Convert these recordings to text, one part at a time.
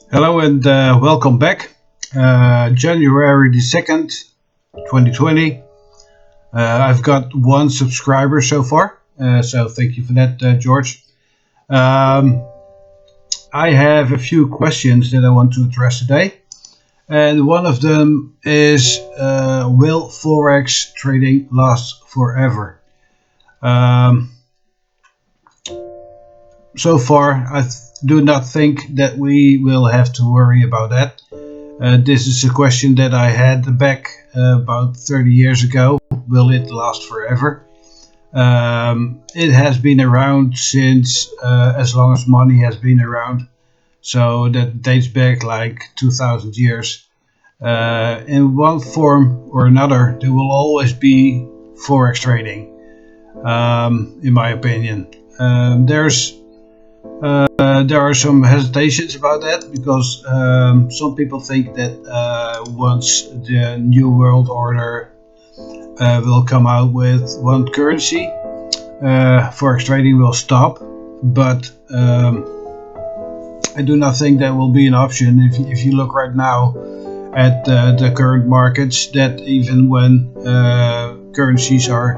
Hello and welcome back. January the 2nd, 2020. I've got one subscriber so far, so thank you for that, George. I have a few questions that I want to address today. And one of them is, will Forex trading last forever? So far, I do not think that we will have to worry about that. This is a question that I had back about 30 years ago. Will it last forever? It has been around since as long as money has been around. So that dates back like 2000 years. In one form or another, there will always be Forex trading, in my opinion. There are some hesitations about that because some people think that once the New World Order will come out with one currency, Forex trading will stop. But I do not think that will be an option. If you look right now at the current markets, that even when currencies are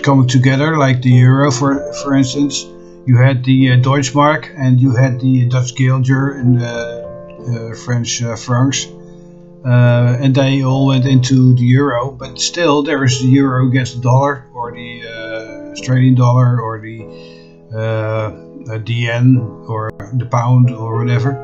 coming together, like the euro, for instance, you had the Deutschmark and you had the Dutch guilder and the French francs, and they all went into the euro. But still, there is the euro against the dollar, or the Australian dollar, or the yen, or the pound, or whatever.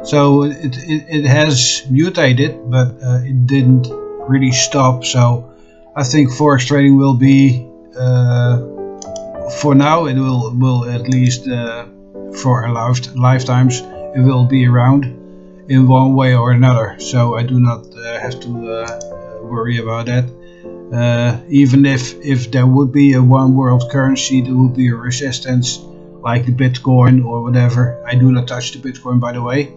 So it has mutated, but it didn't really stop. So I think Forex trading will be, for now, it will at least for our lifetimes, it will be around in one way or another. So I do not have to worry about that. Even if there would be a one world currency, there would be a resistance like the Bitcoin or whatever. I do not touch the Bitcoin, by the way.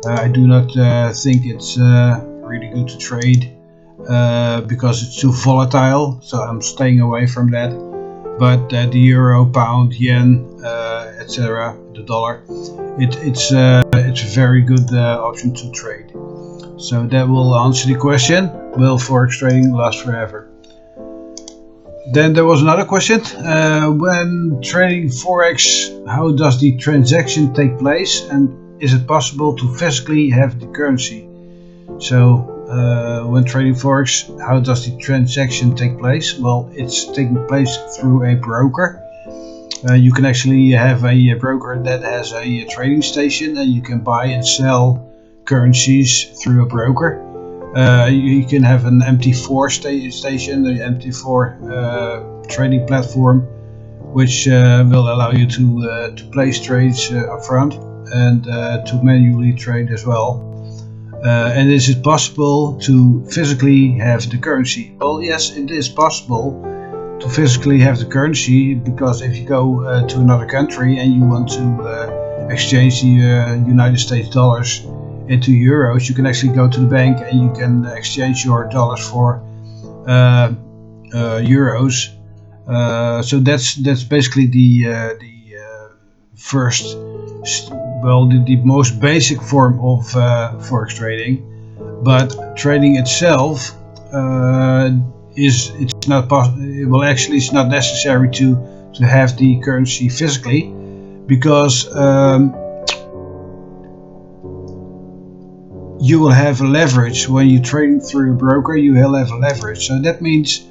I do not think it's really good to trade because it's too volatile, so I'm staying away from that. But the euro, pound, yen, etc., the dollar, it's a very good option to trade. So that will answer the question: will Forex trading last forever? Then there was another question: when trading Forex, how does the transaction take place, and is it possible to physically have the currency? So when trading Forex, how does the transaction take place? Well, it's taking place through a broker. You can actually have a broker that has a trading station, and you can buy and sell currencies through a broker. You can have an MT4 station, the MT4 trading platform, which will allow you to place trades up front and to manually trade as well. And is it possible to physically have the currency? Well, yes, it is possible to physically have the currency, because if you go to another country and you want to exchange the United States dollars into euros, you can actually go to the bank and you can exchange your dollars for euros. So that's basically the first, the most basic form of Forex trading. But trading itself it's not possible. Well, actually, it's not necessary to have the currency physically, because you will have a leverage when you're trading through a broker. You will have a leverage. So that means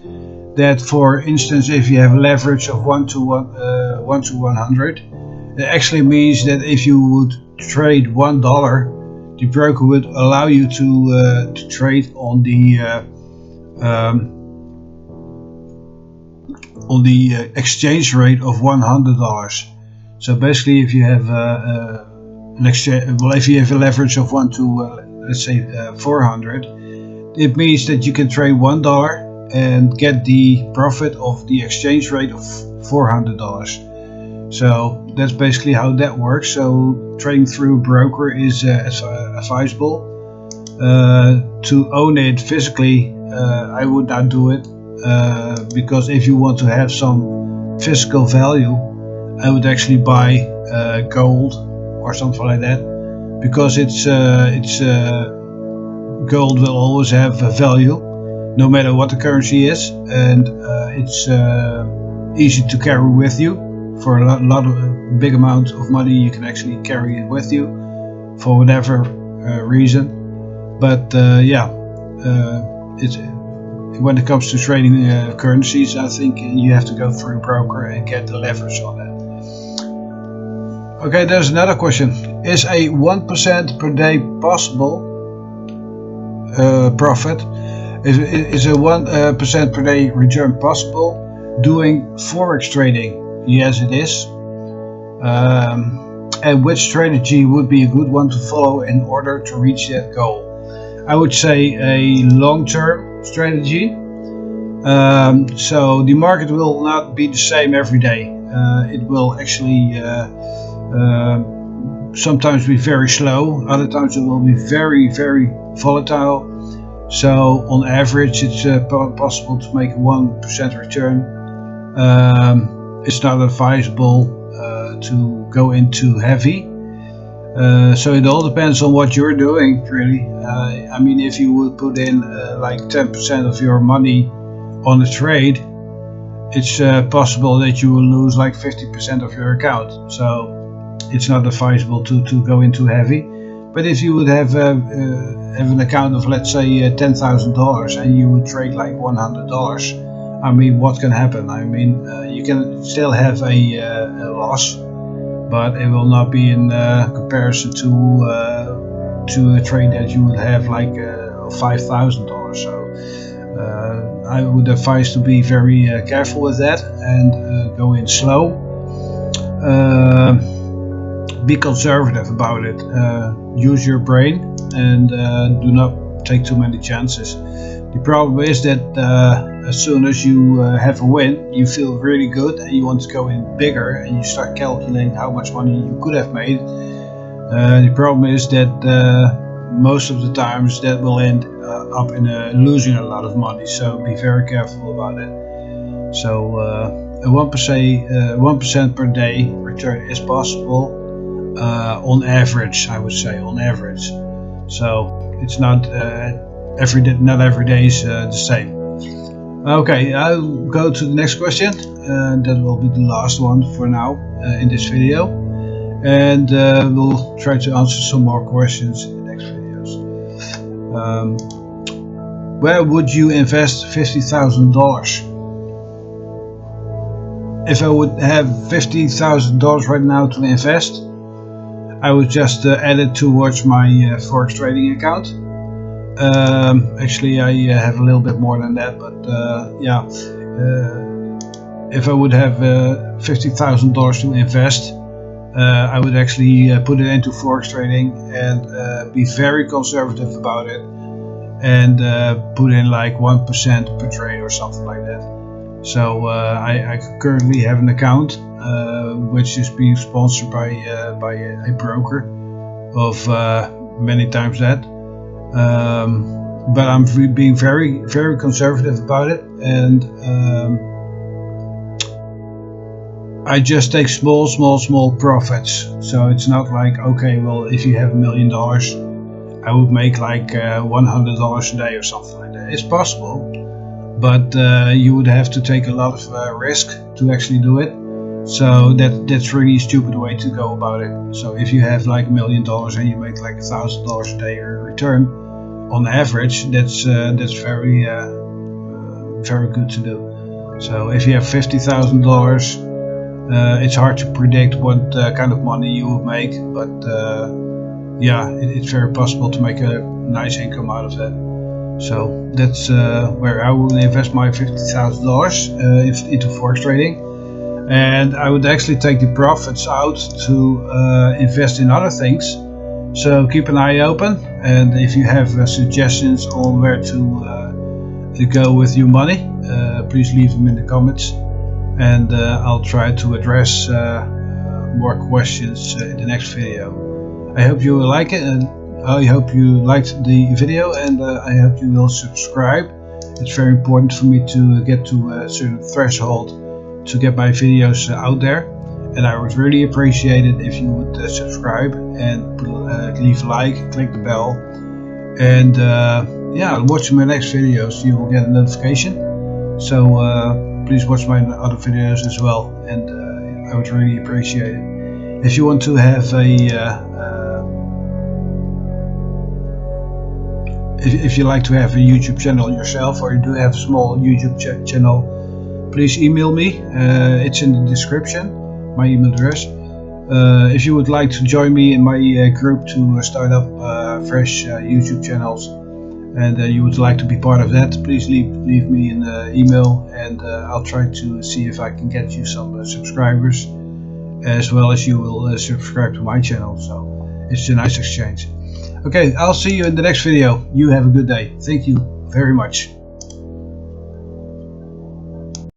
that, for instance, if you have a leverage of 1 to 100, it actually means that if you would trade $1, the broker would allow you to trade on the exchange rate of $100. So basically, if you have an exchange, well, if you have a leverage of 1 to let's say 400, it means that you can trade $1 and get the profit of the exchange rate of $400. So that's basically how that works. So trading through a broker is advisable. To own it physically, I would not do it, because if you want to have some physical value, I would actually buy gold or something like that, because it's gold will always have a value no matter what the currency is, and it's easy to carry with you. For a lot of big amount of money you can actually carry it with you for whatever reason. But it's when it comes to trading currencies, I think you have to go through a broker and get the leverage on that. Okay, there's another question. Is a 1% per day possible profit? Is a 1% per day return possible doing Forex trading? Yes, it is. And which strategy would be a good one to follow in order to reach that goal? I would say a long-term strategy. So the market will not be the same every day. It will actually sometimes be very slow, other times it will be very, very volatile. So on average it's possible to make a 1% return. It's not advisable to go into heavy. So it all depends on what you're doing, really. I mean, if you would put in like 10% of your money on a trade, it's possible that you will lose like 50% of your account. So it's not advisable to go into heavy. But if you would have an account of, let's say, $10,000 and you would trade like $100, I mean, what can happen? I mean, you can still have a loss, but it will not be in comparison to a trade that you would have like $5,000. So I would advise to be very careful with that and go in slow. Be conservative about it. Use your brain and do not take too many chances. The problem is that as soon as you have a win, you feel really good and you want to go in bigger and you start calculating how much money you could have made. The problem is that most of the times that will end up in losing a lot of money, so be very careful about it. So a 1% per day return is possible on average, I would say, on average. So it's not every day is the same. Okay, I'll go to the next question. That will be the last one for now in this video, and we'll try to answer some more questions in the next videos. Where would you invest $50,000? If I would have $50,000 right now to invest, I would just add it towards my Forex trading account. Actually, I have a little bit more than that, but if I would have $50,000 to invest, I would actually put it into Forex trading and be very conservative about it, and put in like 1% per trade or something like that. So I currently have an account which is being sponsored by a broker of many times that. But I'm being very, very conservative about it, and I just take small profits. So it's not like, okay, well, if you have $1 million, I would make like $100 a day or something like that. It's possible, but you would have to take a lot of risk to actually do it. So that's really a stupid way to go about it. So if you have like $1 million and you make like $1,000 a day return on average, that's very very good to do. So if you have $50,000, it's hard to predict what kind of money you will make, but it's very possible to make a nice income out of that. So that's where I will invest my $50,000 into Forex trading. And I would actually take the profits out to invest in other things. So keep an eye open, and if you have suggestions on where to go with your money, please leave them in the comments, and I'll try to address more questions in the next video. I hope you will like it, and I hope you liked the video, and I hope you will subscribe. It's very important for me to get to a certain threshold to get my videos out there, and I would really appreciate it if you would subscribe and leave a like, click the bell, and yeah, watch my next videos. You will get a notification. So please watch my other videos as well, and I would really appreciate it. If you want to have if you like to have a YouTube channel yourself, or you do have a small YouTube channel, please email me. It's in the description, my email address. If you would like to join me in my group to start up fresh YouTube channels, and you would like to be part of that, please leave me an email, and I'll try to see if I can get you some subscribers, as well as you will subscribe to my channel. So it's a nice exchange. Okay, I'll see you in the next video. You have a good day. Thank you very much.